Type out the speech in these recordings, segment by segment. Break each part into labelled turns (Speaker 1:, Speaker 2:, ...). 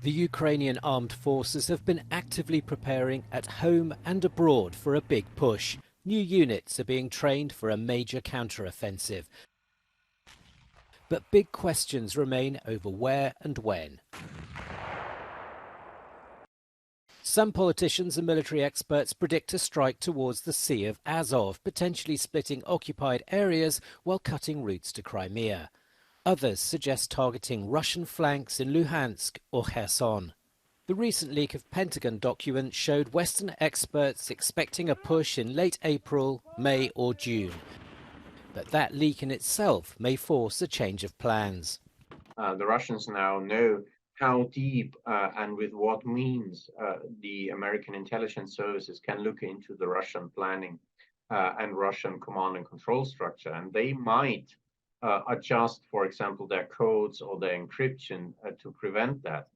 Speaker 1: The Ukrainian armed forces have been actively preparing at home and abroad for a big push. New units are being trained for a major counter-offensive. But big questions remain over where and when. Some politicians and military experts predict a strike towards the Sea of Azov, potentially splitting occupied areas while cutting routes to Crimea. Others suggest targeting Russian flanks in Luhansk or Kherson. The recent leak of Pentagon documents showed Western experts expecting a push in late April, May or June. But that leak in itself may force a change of plans.
Speaker 2: The Russians now know how deep and with what means the American intelligence services can look into the Russian planning and Russian command and control structure. And they might adjust, for example, their codes or their encryption to prevent that.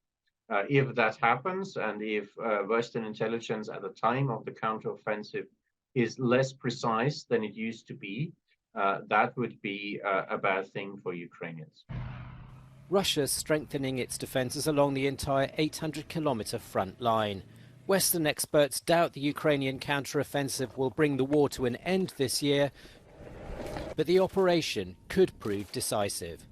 Speaker 2: If that happens, and if Western intelligence at the time of the counteroffensive is less precise than it used to be, that would be a bad thing for Ukrainians.
Speaker 1: Russia's strengthening its defences along the entire 800-kilometre front line. Western experts doubt the Ukrainian counteroffensive will bring the war to an end this year, but the operation could prove decisive.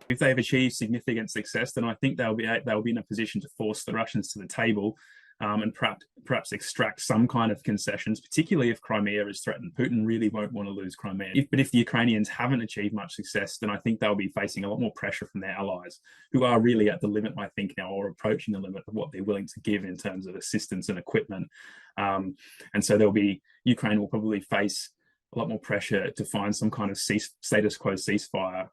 Speaker 3: If they've achieved significant success, then I think they'll be in a position to force the Russians to the table and perhaps extract some kind of concessions, particularly if Crimea is threatened. Putin really won't want to lose Crimea. But if the Ukrainians haven't achieved much success, then I think they'll be facing a lot more pressure from their allies, who are really at the limit, I think, now, or approaching the limit of what they're willing to give in terms of assistance and equipment. And so Ukraine will probably face a lot more pressure to find some kind of status quo ceasefire.